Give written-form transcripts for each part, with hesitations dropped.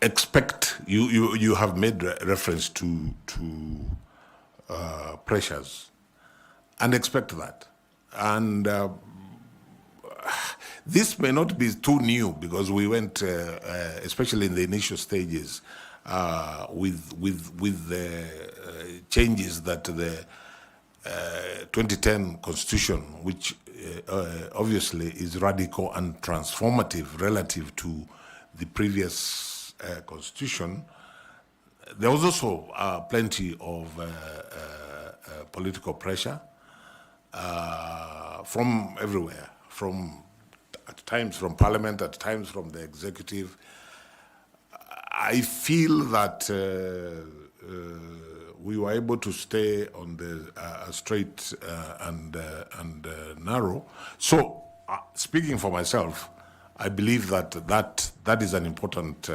expect, you have made reference to pressures, and expect that. And this may not be too new, because we went, especially in the initial stages, with the changes that the 2010 Constitution, which obviously is radical and transformative relative to the previous Constitution. There was also plenty of political pressure from everywhere, at times from Parliament, at times from the executive. I feel that we were able to stay on the straight and narrow. So, speaking for myself, I believe that is an important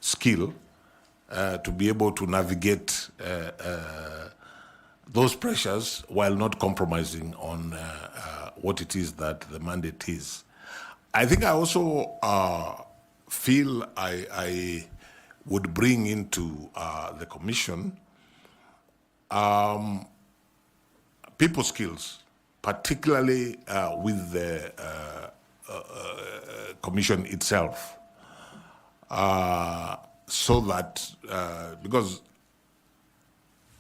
skill to be able to navigate those pressures while not compromising on what it is that the mandate is. I think I also feel I would bring into the commission people skills, particularly with the commission itself, so that, because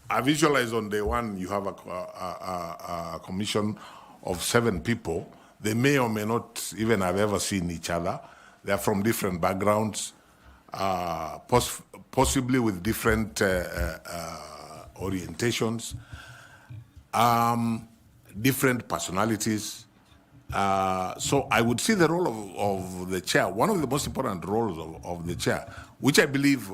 I visualize on day one you have a commission of 7 people. They may or may not even have ever seen each other. They are from different backgrounds, possibly with different orientations, different personalities. So I would see the role of the chair, one of the most important roles of the chair, which I believe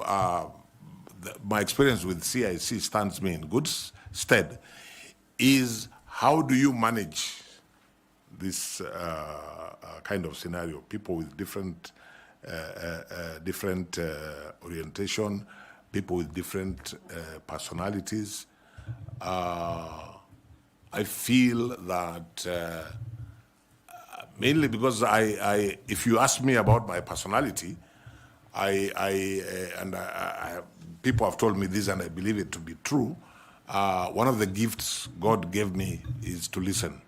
my experience with CIC stands me in good stead, is how do you manage this kind of scenario? People with different orientation, people with different personalities. I feel that mainly because if you ask me about my personality, people have told me this, and I believe it to be true. One of the gifts God gave me is to listen.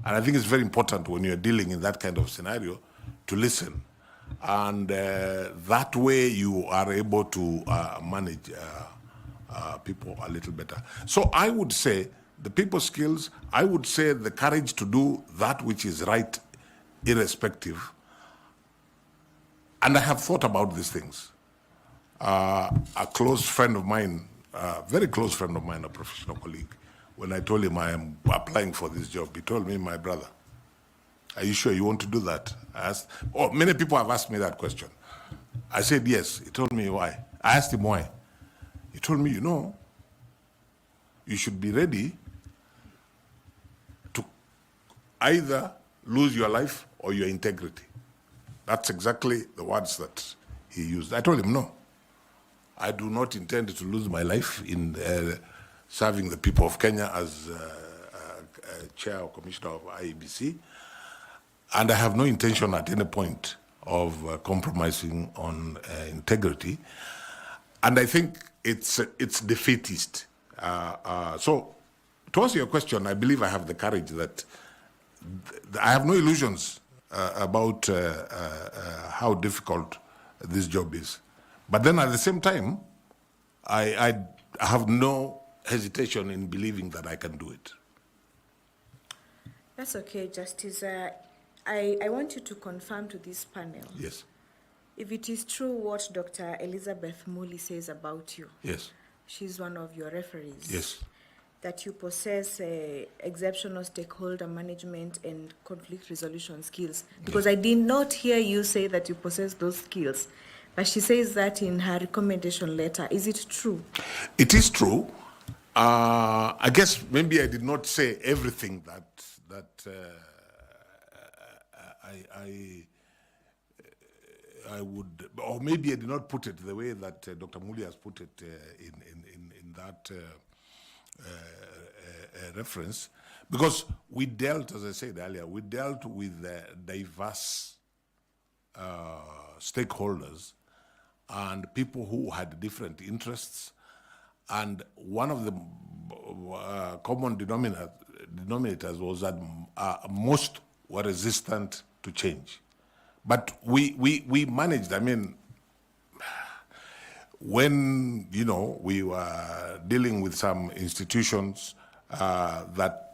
And I think it's very important when you're dealing in that kind of scenario to listen. And that way you are able to manage people a little better. So I would say the people skills, I would say the courage to do that which is right, irrespective. And I have thought about these things. A close friend of mine, a very close friend of mine, a professional colleague, when I told him I am applying for this job, he told me, my brother, are you sure you want to do that? I asked, many people have asked me that question. I said, yes. He told me why. I asked him why. He told me, you should be ready to either lose your life or your integrity. That's exactly the words that he used. I told him, no, I do not intend to lose my life in serving the people of Kenya as chair or commissioner of IEBC. And I have no intention at any point of compromising on integrity. And I think it's defeatist. So to answer your question, I believe I have the courage that I have no illusions about how difficult this job is. But then at the same time, I have no hesitation in believing that I can do it. That's okay, Justice. I want you to confirm to this panel. Yes. If it is true what Dr. Elizabeth Muli says about you. Yes. She's one of your referees. Yes. That you possess exceptional stakeholder management and conflict resolution skills. Because I did not hear you say that you possess those skills. But she says that in her recommendation letter. Is it true? It is true. I guess maybe I did not say everything that I would, or maybe I did not put it the way that Dr. Muli has put it in that reference, because we dealt, as I said earlier, we dealt with diverse stakeholders and people who had different interests. And one of the common denominators was that most were resistant to change. But we managed. I mean, when, we were dealing with some institutions that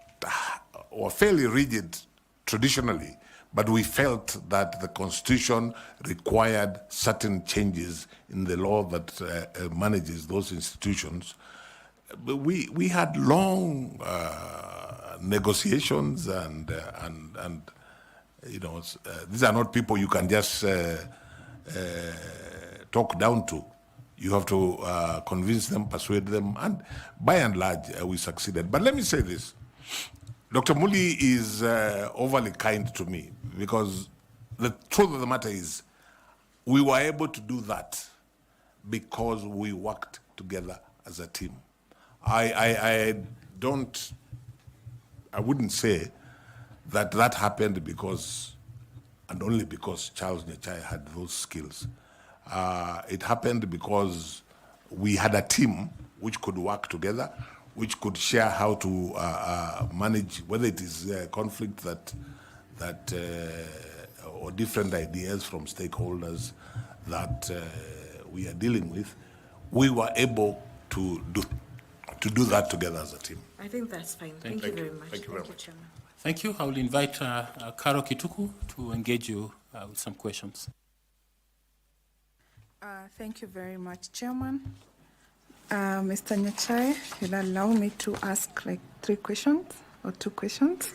were fairly rigid traditionally, but we felt that the Constitution required certain changes in the law that manages those institutions. We had long negotiations, and these are not people you can just talk down to. You have to convince them, persuade them, and by and large, we succeeded. But let me say this. Dr. Muli is overly kind to me, because the truth of the matter is we were able to do that because we worked together as a team. I wouldn't say that happened because, and only because Charles Nyachae had those skills. It happened because we had a team which could work together, which could share how to manage, whether it is conflict or different ideas from stakeholders that we are dealing with. We were able to do that together as a team. I think that's fine. Thank you very much. Thank you very much. Chairman. Thank you. I will invite Karo Kituku to engage you with some questions. Thank you very much, Chairman. Mr. Nyachae, you'll allow me to ask like 3 questions or 2 questions.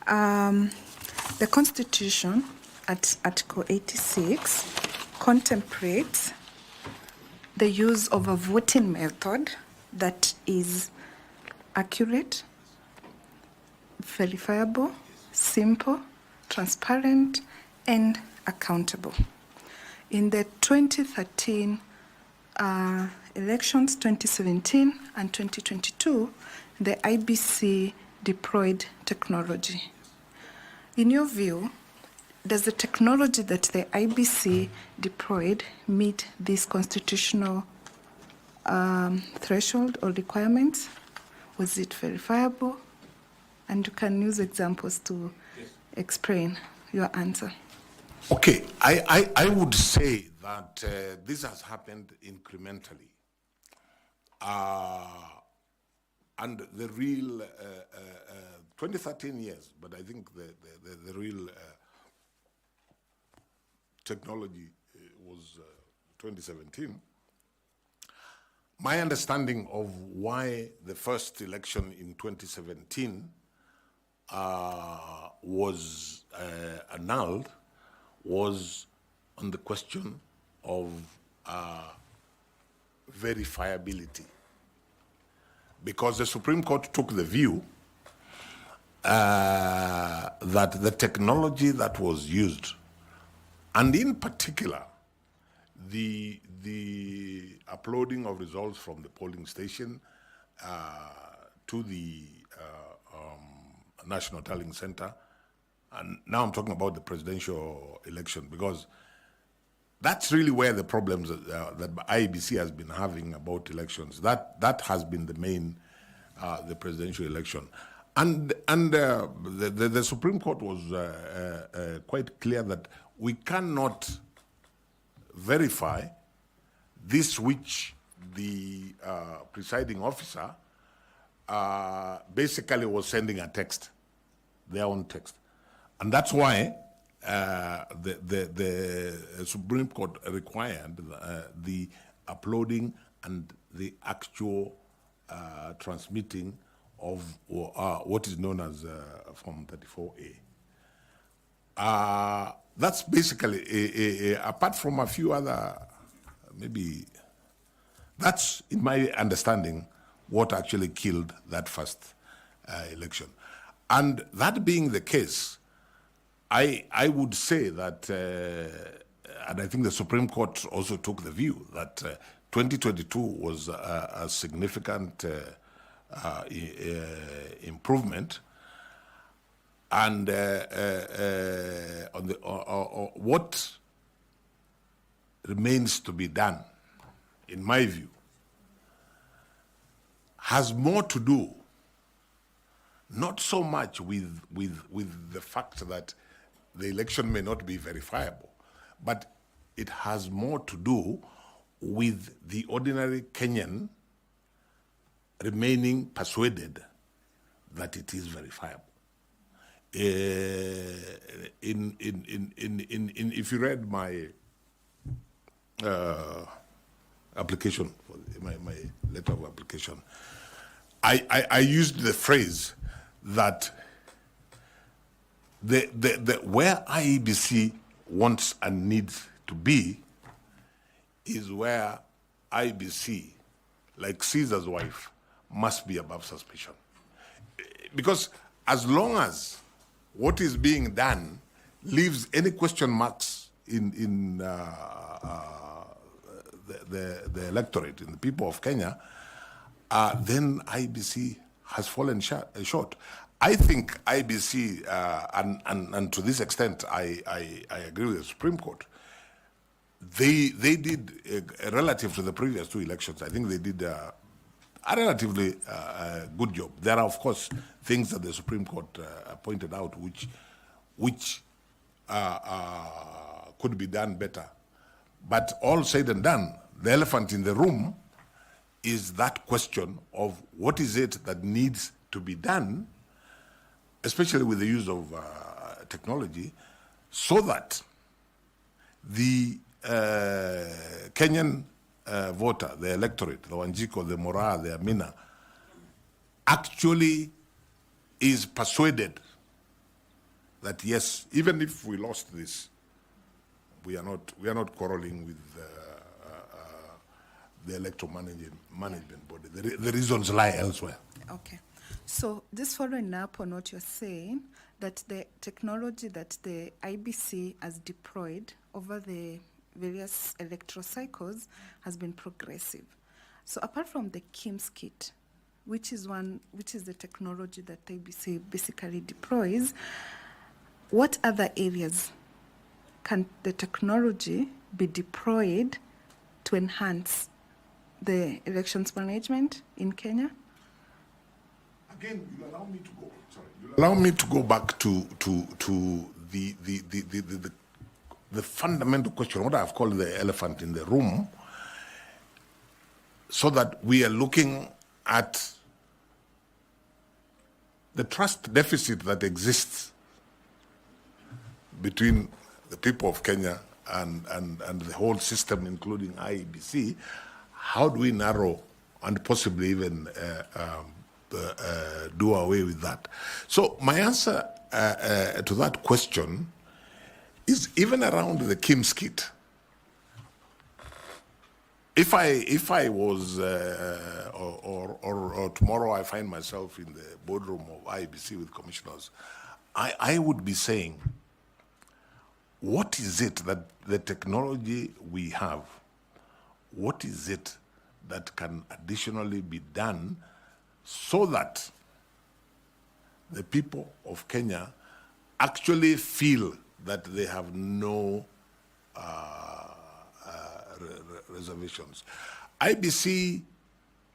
The Constitution at Article 86 contemplates the use of a voting method that is accurate, verifiable, simple, transparent, and accountable. In the 2013 elections, 2017 and 2022, the IEBC deployed technology. In your view, does the technology that the IEBC deployed meet this constitutional threshold or requirements? Was it verifiable? And you can use examples to explain your answer. Okay, I would say that this has happened incrementally. And the real 2013 years, but I think the real technology was 2017. My understanding of why the first election in 2017 was annulled was on the question of verifiability. Because the Supreme Court took the view that the technology that was used, and in particular, the uploading of results from the polling station to the National Tallying Center, and now I'm talking about the presidential election, because that's really where the problems that IEBC has been having about elections. That has been the main, the presidential election. And the Supreme Court was quite clear that we cannot verify this which the presiding officer basically was sending a text, their own text. And that's why the Supreme Court required the uploading and the actual transmitting of what is known as Form 34A. That's basically, apart from a few other, maybe, that's, in my understanding, what actually killed that first election. And that being the case, I would say that, and I think the Supreme Court also took the view that 2022 was a significant improvement, and on the what remains to be done, in my view, has more to do not so much with the fact that the election may not be verifiable, but it has more to do with the ordinary Kenyan remaining persuaded that it is verifiable. If you read my application, my letter of application, I used the phrase that where IEBC wants and needs to be is where IEBC, like Caesar's wife, must be above suspicion. Because as long as what is being done leaves any question marks in the electorate, in the people of Kenya, then IEBC has fallen short. I think IEBC, and to this extent, I agree with the Supreme Court. They did, relative to the previous two elections, I think they did a relatively good job. There are, of course, things that the Supreme Court pointed out which could be done better. But all said and done, the elephant in the room is that question of what is it that needs to be done, especially with the use of technology, so that the Kenyan voter, the electorate, the Wanjiko, the Mora, the Amina, actually is persuaded that yes, even if we lost this, we are not quarreling with the electoral management body. The reasons lie elsewhere. Okay. So just following up on what you're saying, that the technology that the IBC has deployed over the various electoral cycles has been progressive. So apart from the KIMS kit, which is the technology that IBC basically deploys, what other areas can the technology be deployed to enhance the elections management in Kenya? Again, you allow me to go. Sorry, you allow me to go back to the fundamental question, what I've called the elephant in the room, so that we are looking at the trust deficit that exists between the people of Kenya and the whole system, including IEBC. How do we narrow and possibly even do away with that? So my answer to that question is even around the KIMS kit. If I was, or tomorrow I find myself in the boardroom of IEBC with commissioners, I would be saying, what is it that the technology we have, what is it that can additionally be done so that the people of Kenya actually feel that they have no reservations? IBC,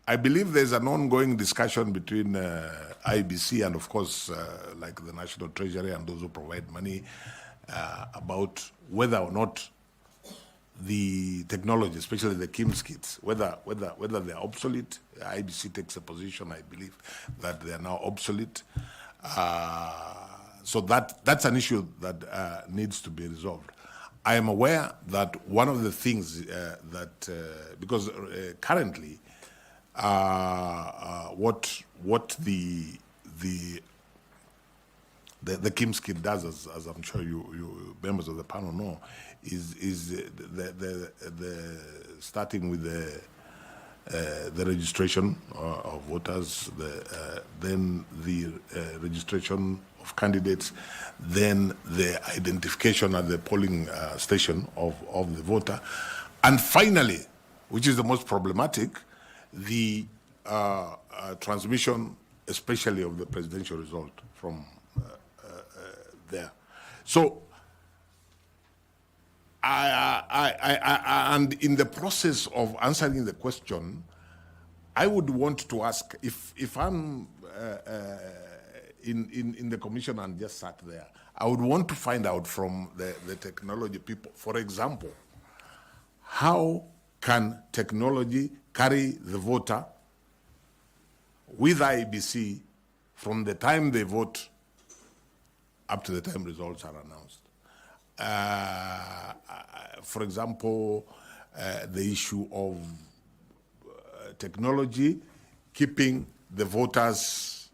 I believe there's an ongoing discussion between IBC and, of course, like the National Treasury and those who provide money about whether or not the technology, especially the KIMS kits, whether they're obsolete. IBC takes a position, I believe, that they are now obsolete. So that's an issue that needs to be resolved. I am aware that one of the things because currently, what the KIMS kit does, as I'm sure you members of the panel know, is the starting with the registration of voters, then the registration of candidates, then the identification at the polling station of the voter, and finally, which is the most problematic, the transmission, especially of the presidential result from there. So And in the process of answering the question, I would want to ask if I'm in the commission and just sat there, I would want to find out from the technology people, for example, how can technology carry the voter with IEBC from the time they vote up to the time results are announced? For example, the issue of technology keeping the voters,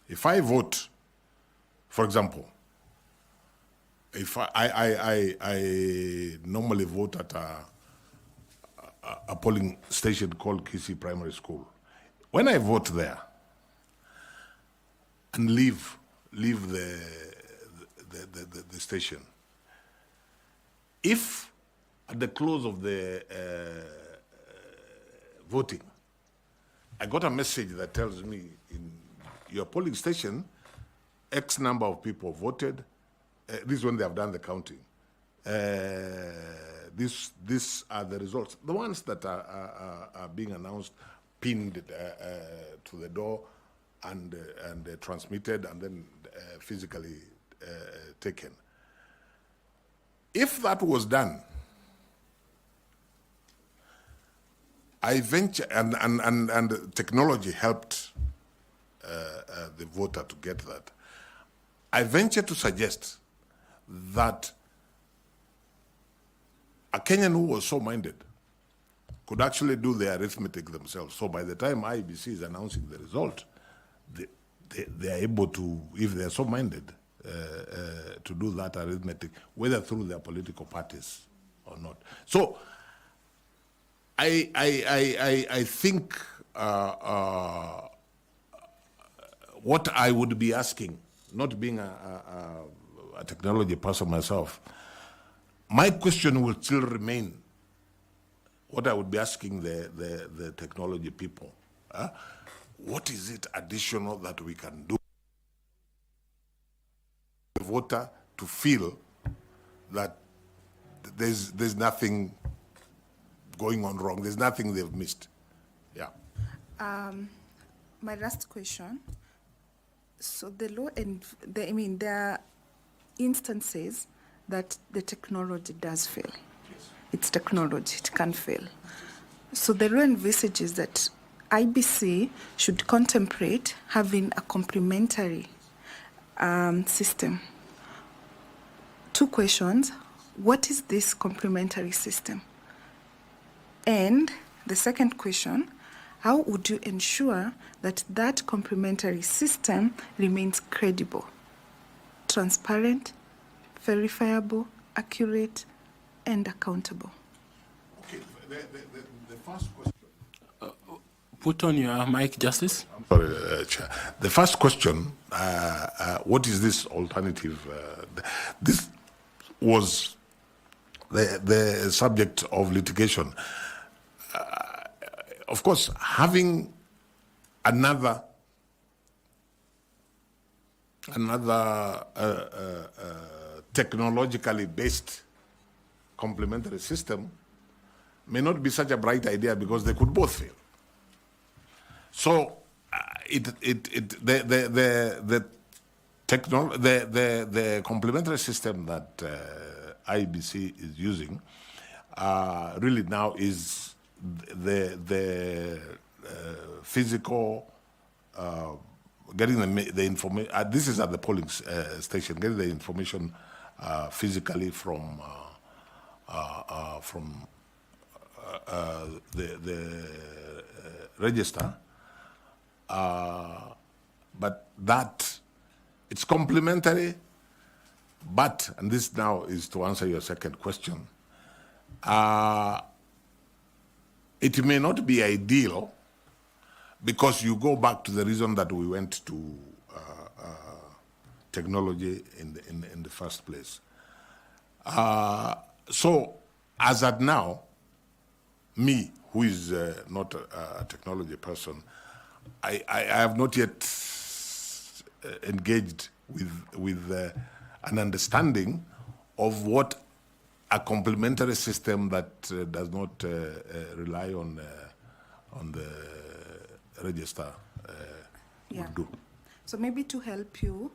if I vote, for example, if I normally vote at a polling station called Kisi Primary School. When I vote there and leave the station, if at the close of the voting, I got a message that tells me in your polling station, X number of people voted. This is when they have done the counting. These are the results. The ones that are being announced, pinned to the door and transmitted and then physically taken. If that was done, I venture, and technology helped the voter to get that. I venture to suggest that a Kenyan who was so minded could actually do the arithmetic themselves. So by the time IEBC is announcing the result, they are able to, if they are so minded, to do that arithmetic, whether through their political parties or not. So I think what I would be asking, not being a technology person myself, my question will still remain what I would be asking the technology people. What is it additional that we can do the voter to feel that there's nothing going on wrong, there's nothing they've missed? Yeah. My last question. So the law and there are instances that the technology does fail. Yes. It's technology, it can fail. So the law envisages that IBC should contemplate having a complementary system. Two questions. What is this complementary system? And the second question, how would you ensure that that complementary system remains credible, transparent, verifiable, accurate, and accountable? Okay, the first question. Put on your mic, Justice. I'm sorry, Chair. The first question, what is this alternative? This was the subject of litigation. Of course, having another technologically based complementary system may not be such a bright idea because they could both fail. So the complementary system that IEBC is using really now is the physical getting the information. This is at the polling station, getting the information physically from the register. But that it's complementary, but, and this now is to answer your second question, it may not be ideal because you go back to the reason that we went to technology in the first place. So as at now, me, who is not a technology person, I have not yet engaged with an understanding of what a complementary system that does not rely on the register would do. So maybe to help you,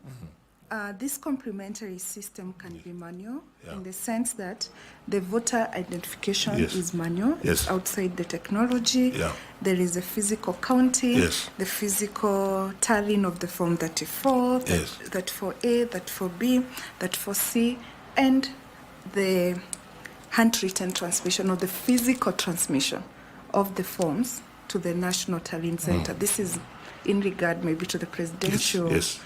this complementary system can be manual in the sense that the voter identification is manual. It's outside the technology. There is a physical counting, the physical tallying of the Form 34, 34A, 34B, 34C, and the handwritten transmission or the physical transmission of the forms to the National Tallying Center. This is in regard maybe to the presidential. Yes.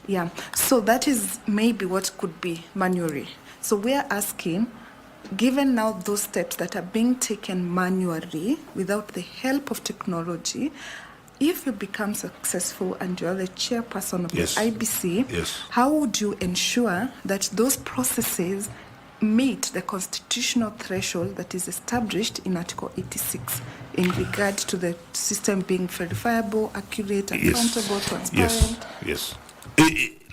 Yeah. So that is maybe what could be manually. So we are asking, given now those steps that are being taken manually without the help of technology, if you become successful and you are the chairperson of the IBC, how would you ensure that those processes meet the constitutional threshold that is established in Article 86 in regard to the system being verifiable, accurate, accountable, transparent?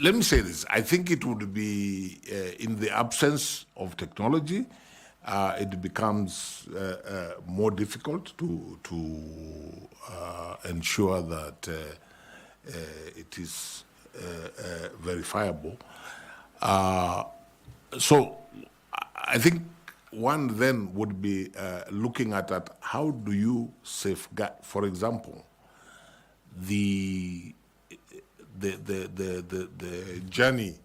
Let me say this. I think it would be, in the absence of technology, it becomes more difficult to ensure that it is verifiable. So I think one then would be looking at that. How do you safeguard, for example, the journey,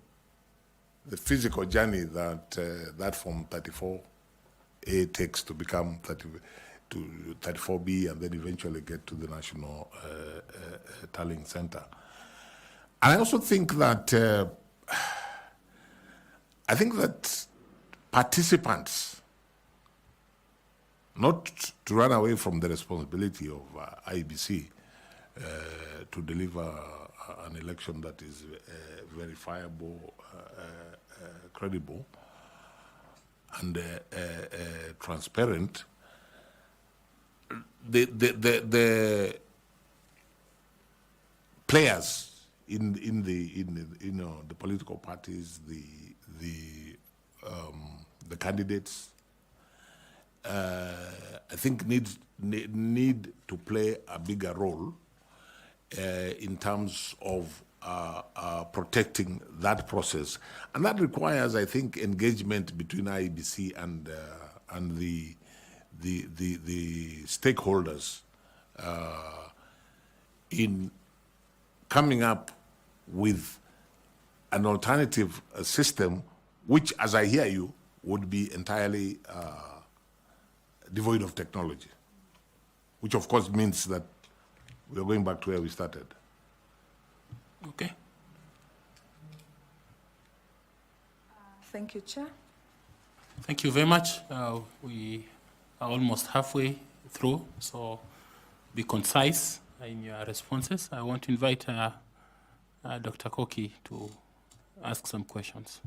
the physical journey that that Form 34A takes to become 34B and then eventually get to the National Tallying Center. And I also think that participants, not to run away from the responsibility of IEBC to deliver an election that is verifiable, credible, and transparent. The players in the political parties, the candidates, I think need to play a bigger role in terms of protecting that process, and that requires, I think, engagement between IEBC and the stakeholders in coming up with an alternative system, which, as I hear you, would be entirely devoid of technology, which of course means that we are going back to where we started. Okay. Thank you, Chair. Thank you very much. We are almost halfway through, so be concise in your responses. I want to invite Dr. Koki to ask some questions.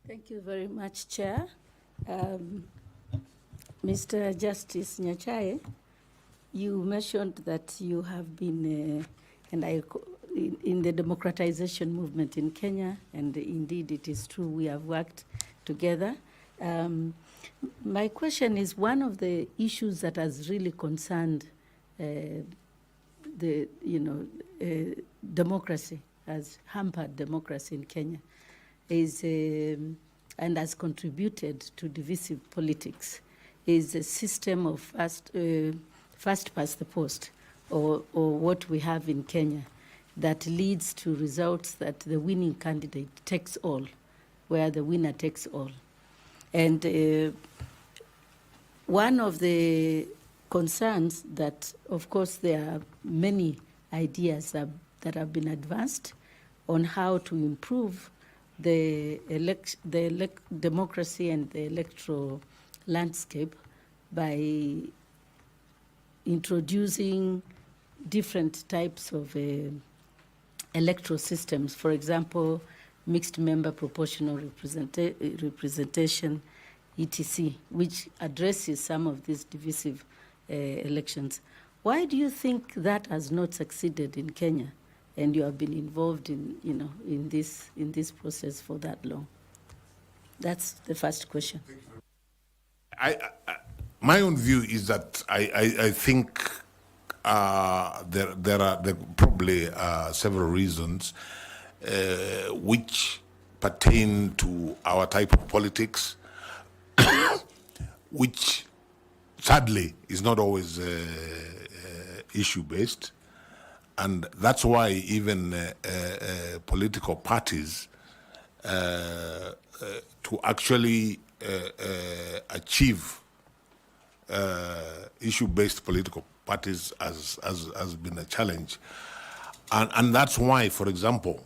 Thank you very much, Chair. Mr. Justice Nyachae, you mentioned that you have been in the democratization movement in Kenya, and indeed it is true, we have worked together. My question is, one of the issues that has really concerned democracy, has hampered democracy in Kenya, is and has contributed to divisive politics, is a system of first past the post, or what we have in Kenya, that leads to results that the winning candidate takes all, where the winner takes all. And one of the concerns that, of course, there are many ideas that have been advanced on how to improve the democracy and the electoral landscape by introducing different types of electoral systems. For example, mixed member proportional representation, etc., which addresses some of these divisive elections. Why do you think that has not succeeded in Kenya, and you have been involved in this process for that long? That's the first question. My own view is that I think there are probably several reasons which pertain to our type of politics, which sadly is not always issue-based. And that's why even political parties, to actually achieve issue-based political parties has been a challenge. And that's why, for example,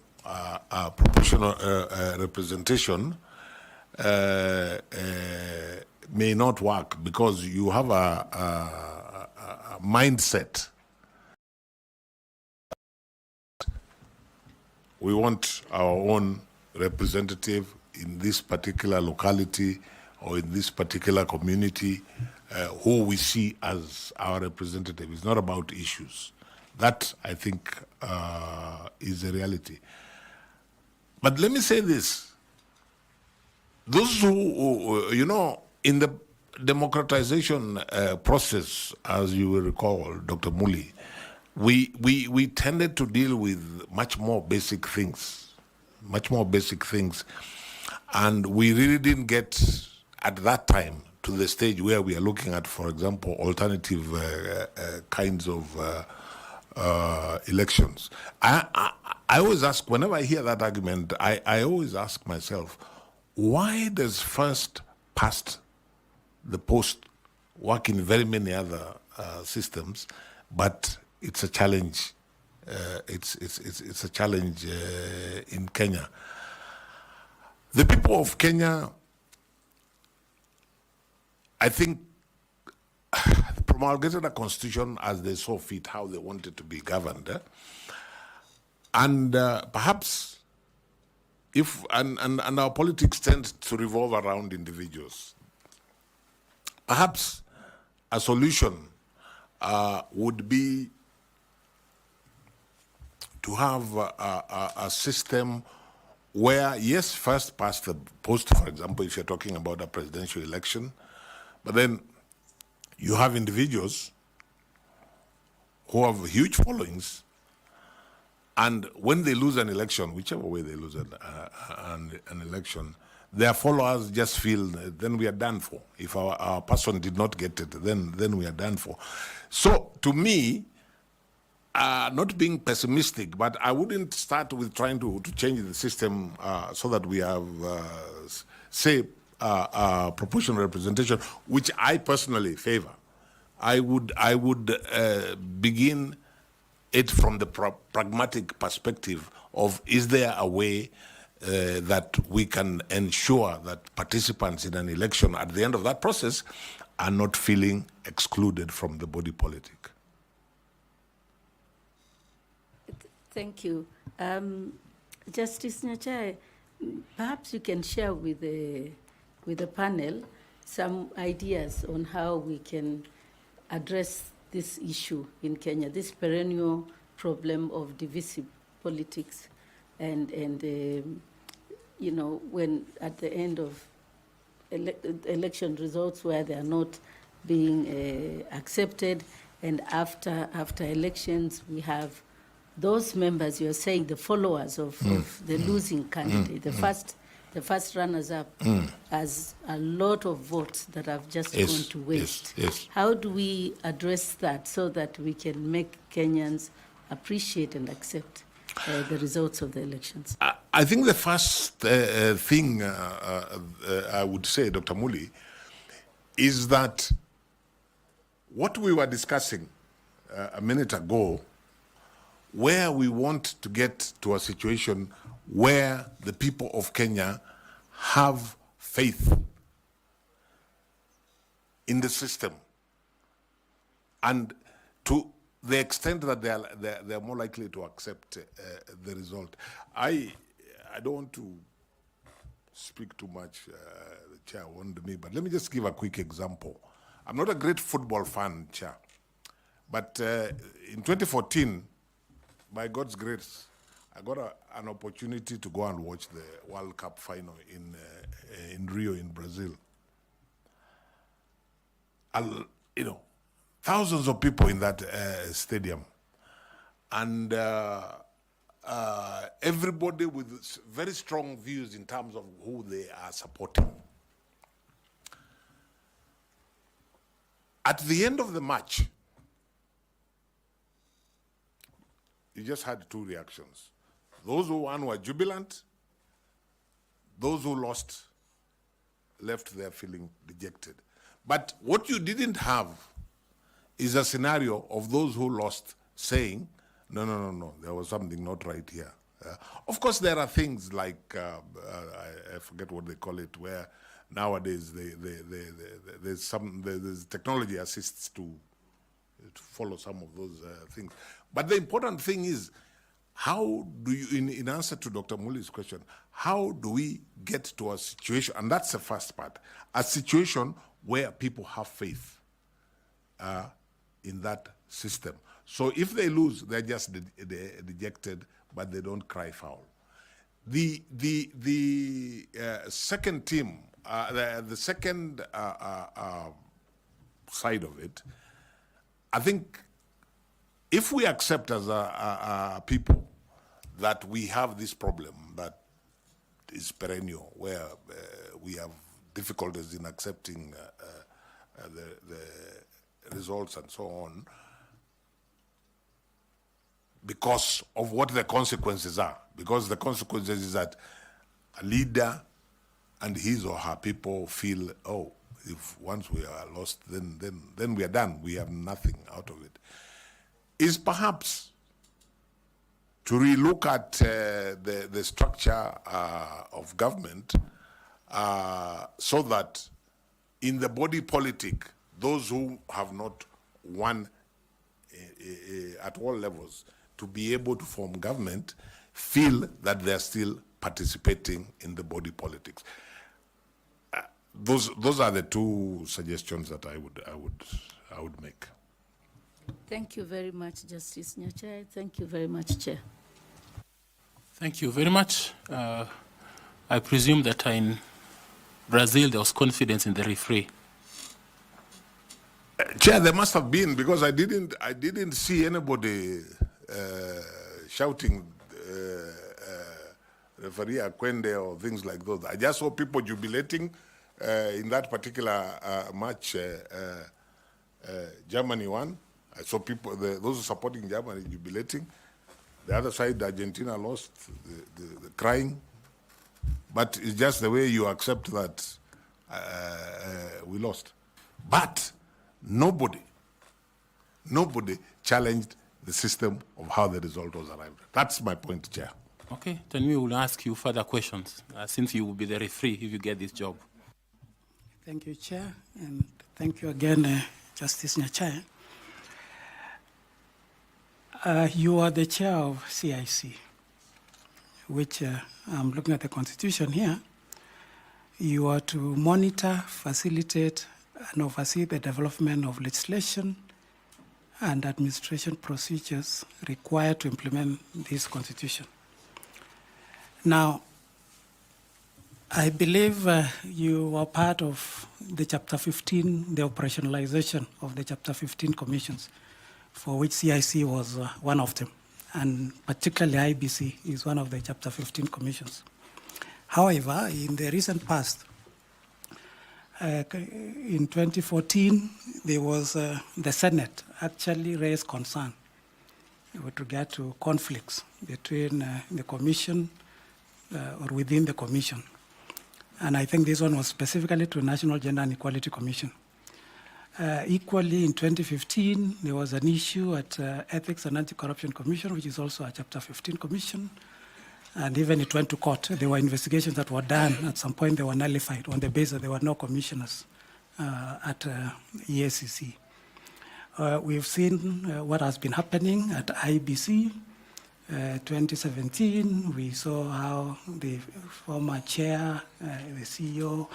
proportional representation may not work, because you have a mindset. We want our own representative in this particular locality or in this particular community, who we see as our representative. It's not about issues. That, I think, is a reality. But let me say this. Those who, in the democratization process, as you will recall, Dr. Muli, we tended to deal with much more basic things. And we really didn't get, at that time, to the stage where we are looking at, for example, alternative kinds of elections. I always ask, whenever I hear that argument, I always ask myself, why does first past the post work in very many other systems, but it's a challenge? It's a challenge in Kenya. The people of Kenya, I think, promulgated a constitution as they saw fit, how they wanted to be governed. And perhaps, and our politics tends to revolve around individuals. Perhaps a solution would be to have a system where, yes, first past the post, for example, if you're talking about a presidential election, but then you have individuals who have huge followings, and when they lose an election, whichever way they lose an election, their followers just feel, then we are done for. If our person did not get it, then we are done for. So to me, not being pessimistic, but I wouldn't start with trying to change the system so that we have, say, proportional representation, which I personally favor. I would begin it from the pragmatic perspective of, is there a way that we can ensure that participants in an election at the end of that process are not feeling excluded from the body politic? Thank you. Justice Nyachae, perhaps you can share with the panel some ideas on how we can address this issue in Kenya, this perennial problem of divisive politics, and when at the end of election results where they are not being accepted, and after elections we have those members, you're saying the followers of the losing candidate, the first runners-up, as a lot of votes that have just gone to waste. Yes. How do we address that so that we can make Kenyans appreciate and accept the results of the elections? I think the first thing I would say, Dr. Muli, is that what we were discussing a minute ago, where we want to get to a situation where the people of Kenya have faith in the system, and to the extent that they are more likely to accept the result. I don't want to speak too much, the chair warned me, but let me just give a quick example. I'm not a great football fan, chair, but in 2014, by God's grace, I got an opportunity to go and watch the World Cup final in Rio in Brazil. You know, thousands of people in that stadium, and everybody with very strong views in terms of who they are supporting. At the end of the match, you just had two reactions. Those who won were jubilant. Those who lost left there feeling dejected. But what you didn't have is a scenario of those who lost saying, no, there was something not right here. Of course, there are things like, I forget what they call it, where nowadays there's technology assists to follow some of those things. But the important thing is, how do you, in answer to Dr. Muli's question, how do we get to a situation, and that's the first part, a situation where people have faith in that system. So if they lose, they're just dejected, but they don't cry foul. The second team, the second side of it, I think if we accept as a people that we have this problem that is perennial, where we have difficulties in accepting the results and so on, because of what the consequences are. Because the consequences is that a leader and his or her people feel, oh, if once we are lost, then we are done. We have nothing out of it. Is perhaps to relook at the structure of government so that in the body politic, those who have not won at all levels to be able to form government feel that they're still participating in the body politics. Those are the two suggestions that I would make. Thank you very much, Justice Nyachae. Thank you very much, Chair. Thank you very much. I presume that in Brazil there was confidence in the referee. Chair, there must have been, because I didn't see anybody shouting referee Akwende or things like those. I just saw people jubilating in that particular match. Germany won. I saw people, those supporting Germany jubilating. The other side, Argentina lost, the crying. But it's just the way you accept that we lost. But nobody challenged the system of how the result was arrived at. That's my point, Chair. Okay, then we will ask you further questions, since you will be the referee if you get this job. Thank you, Chair, and thank you again, Justice Nyachae. You are the chair of CIC, which I'm looking at the Constitution here. You are to monitor, facilitate, and oversee the development of legislation and administration procedures required to implement this Constitution. Now, I believe you are part of the Chapter 15, the operationalization of the Chapter 15 commissions, for which CIC was one of them, and particularly IEBC is one of the Chapter 15 commissions. However, in the recent past, in 2014, there was the Senate actually raised concern with regard to conflicts between the Commission or within the Commission. And I think this one was specifically to National Gender and Equality Commission. Equally, in 2015, there was an issue at Ethics and Anti-Corruption Commission, which is also a Chapter 15 commission. And even it went to court. There were investigations that were done. At some point, they were nullified on the basis that there were no commissioners at EACC. We've seen what has been happening at IEBC. 2017, we saw how the former chair, the CEO,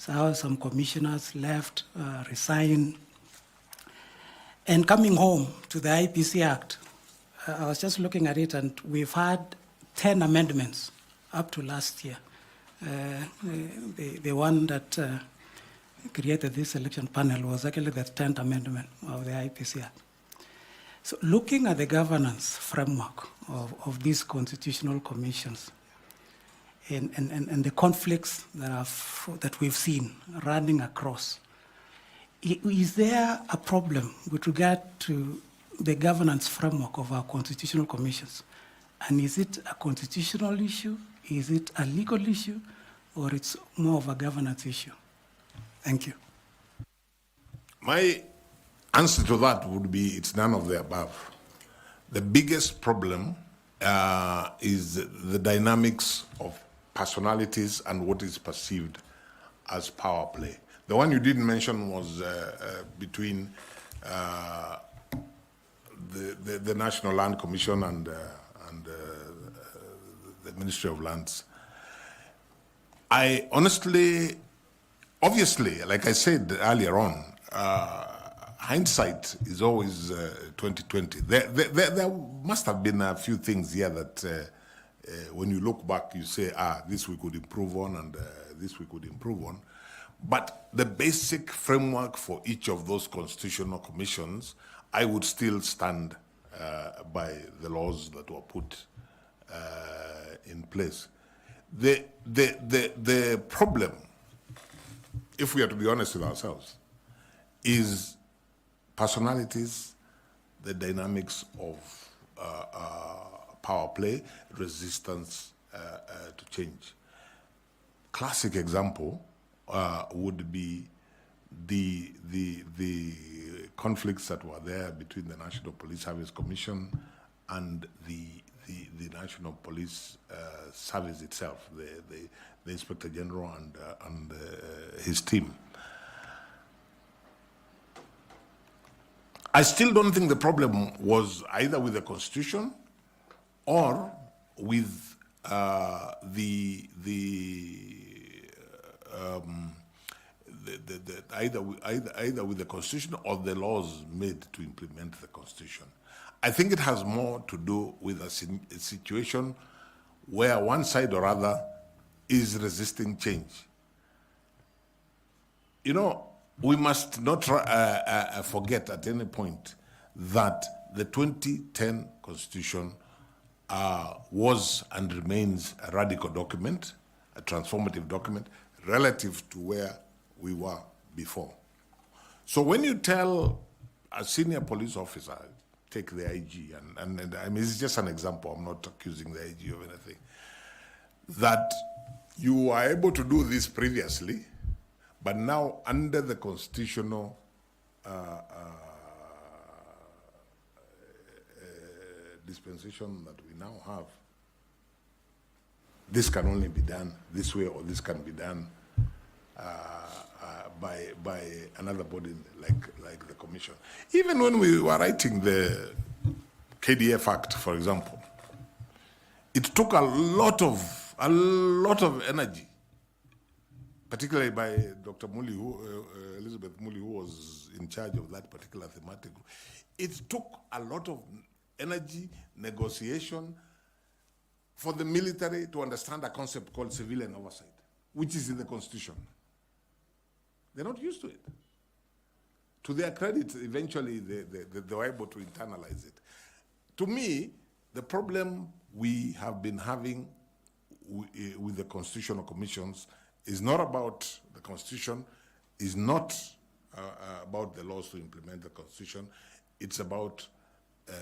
how some commissioners left, resigned. And coming home to the IEBC Act, I was just looking at it, and we've had 10 amendments up to last year. The one that created this election panel was actually the 10th amendment of the IEBC Act. So looking at the governance framework of these constitutional commissions and the conflicts that we've seen running across, is there a problem with regard to the governance framework of our constitutional commissions? And is it a constitutional issue? Is it a legal issue? Or it's more of a governance issue? Thank you. My answer to that would be it's none of the above. The biggest problem is the dynamics of personalities and what is perceived as power play. The one you didn't mention was between the National Land Commission and the Ministry of Lands. I honestly, obviously, like I said earlier on, hindsight is always 2020. There must have been a few things here that when you look back, you say, this we could improve on and this we could improve on. But the basic framework for each of those constitutional commissions, I would still stand by the laws that were put in place. The problem, if we are to be honest with ourselves, is personalities, the dynamics of power play, resistance to change. Classic example would be the conflicts that were there between the National Police Service Commission and the National Police Service itself, the Inspector General and his team. I still don't think the problem was either with the Constitution or with either with the Constitution or the laws made to implement the Constitution. I think it has more to do with a situation where one side or other is resisting change. You know, we must not forget at any point that the 2010 Constitution was and remains a radical document, a transformative document, relative to where we were before. So when you tell a senior police officer, take the IG, and I mean, it's just an example, I'm not accusing the IG of anything, that you were able to do this previously, but now under the constitutional dispensation that we now have, this can only be done this way, or this can be done by another body like the Commission. Even when we were writing the KDF Act, for example, it took a lot of energy, particularly by Dr. Muli, Elizabeth Muli, who was in charge of that particular thematic group. It took a lot of energy, negotiation, for the military to understand a concept called civilian oversight, which is in the Constitution. They're not used to it. To their credit, eventually they were able to internalize it. To me, the problem we have been having with the constitutional commissions is not about the Constitution, is not about the laws to implement the Constitution. It's about the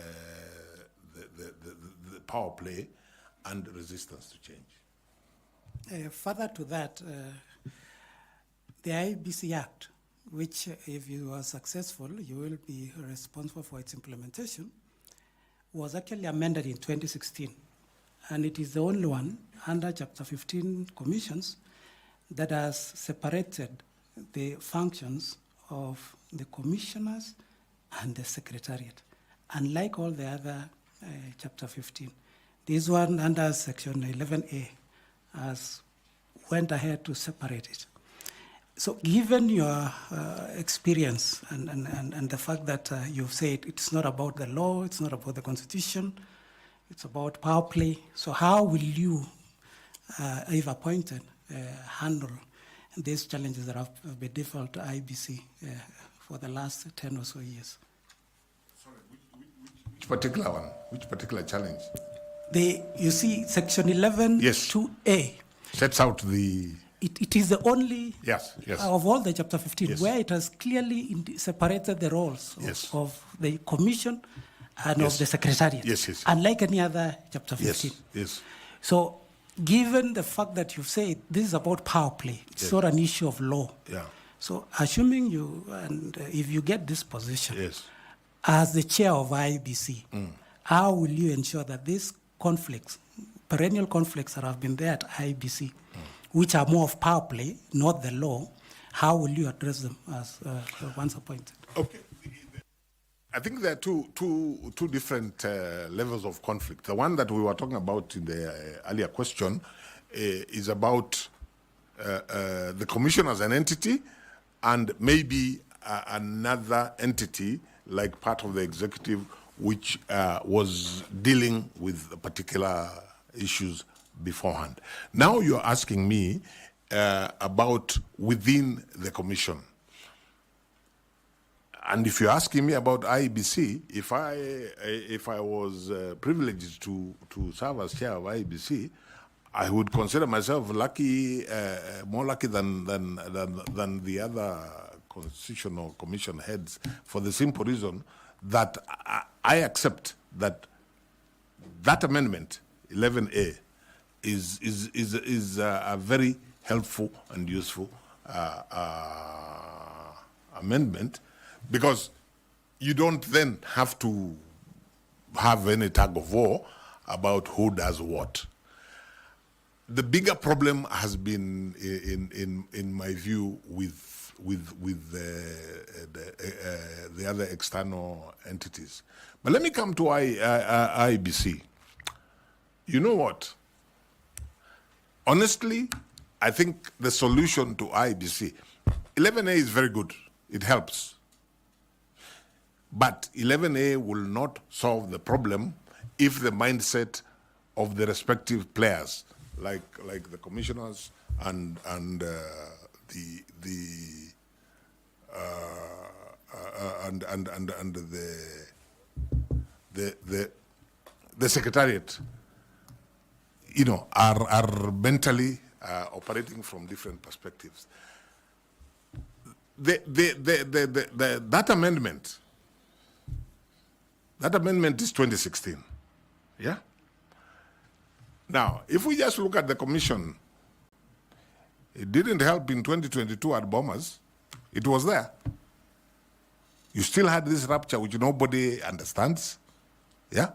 power play and resistance to change. Further to that, the IEBC Act, which if you are successful, you will be responsible for its implementation, was actually amended in 2016. And it is the only one under Chapter 15 commissions that has separated the functions of the commissioners and the secretariat, unlike all the other Chapter 15. This one under Section 11A has went ahead to separate it. So given your experience and the fact that you've said it's not about the law, it's not about the Constitution, It's about power play. So how will you, if appointed, handle these challenges that have been difficult to IEBC for the last 10 or so years? Sorry, which particular one? Which particular challenge? You see, Section 11, Yes. 2A. Sets out the... It is the only Yes. of all the Chapter 15 Yes. where it has clearly separated the roles Yes. of the Commission and Yes. of the Secretariat, Yes. unlike any other Chapter 15. Yes. So, given the fact that you've said this is about power play, it's Yes. not an issue of law. Yeah. So, assuming you, and if you get this position, Yes. as the chair of IEBC, how will you ensure that these conflicts, perennial conflicts that have been there at IEBC, which are more of power play, not the law, how will you address them as once appointed? Okay. I think there are two different levels of conflict. The one that we were talking about in the earlier question is about the Commission as an entity and maybe another entity like part of the executive which was dealing with particular issues beforehand. Now you're asking me about within the Commission. And if you're asking me about IEBC, if I was privileged to serve as chair of IEBC, I would consider myself lucky, more lucky than the other constitutional commission heads, for the simple reason that I accept that amendment 11A is a very helpful and useful amendment, because you don't then have to have any tug of war about who does what. The bigger problem has been, in my view, with the other external entities. But let me come to IEBC. You know what? Honestly, I think the solution to IEBC, 11A is very good. It helps. But 11A will not solve the problem if the mindset of the respective players, like the commissioners and the secretariat, you know, are mentally operating from different perspectives. That amendment is 2016. Yeah? Now, if we just look at the commission, it didn't help in 2022 at Bombers. It was there. You still had this rupture which nobody understands. Yeah?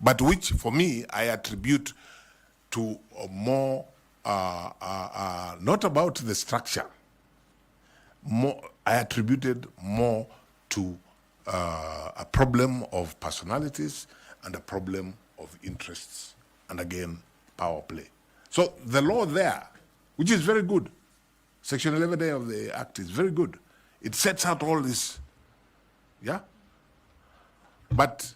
But which, for me, I attribute to more, not about the structure. I attributed more to a problem of personalities and a problem of interests, and again, power play. So the law there, which is very good, Section 11A of the Act is very good. It sets out all this, yeah? But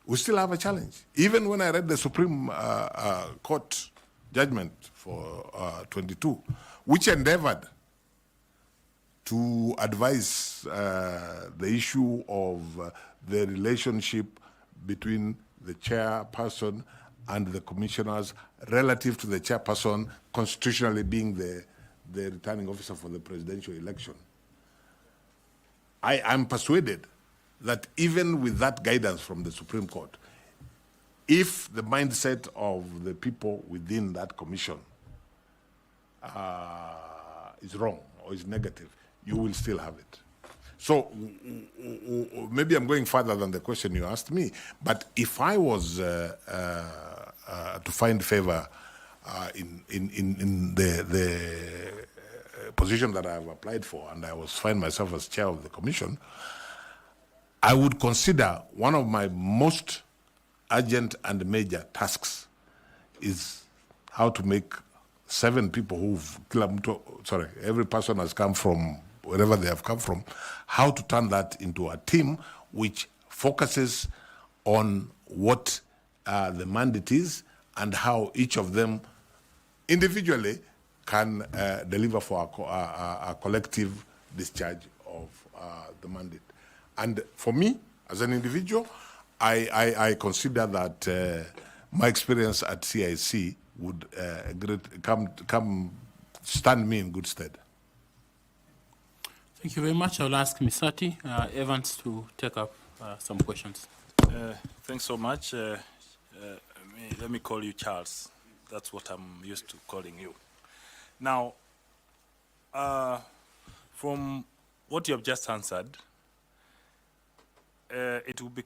we still have a challenge. Even when I read the Supreme Court judgment for 22, which endeavored to advise the issue of the relationship between the chairperson and the commissioners relative to the chairperson constitutionally being the returning officer for the presidential election. I am persuaded that even with that guidance from the Supreme Court, if the mindset of the people within that commission is wrong or is negative, you will still have it. So maybe I'm going further than the question you asked me, but if I was to find favor in the position that I have applied for, and I was find myself as chair of the commission, I would consider one of my most urgent and major tasks is how to make 7 people every person has come from wherever they have come from, how to turn that into a team which focuses on what the mandate is and how each of them individually can deliver for a collective discharge of the mandate. And for me, as an individual, I consider that my experience at CIC would stand me in good stead. Thank you very much. I'll ask Misati Evans to take up some questions. Thanks so much. Let me call you Charles. That's what I'm used to calling you. Now, from what you have just answered, it will be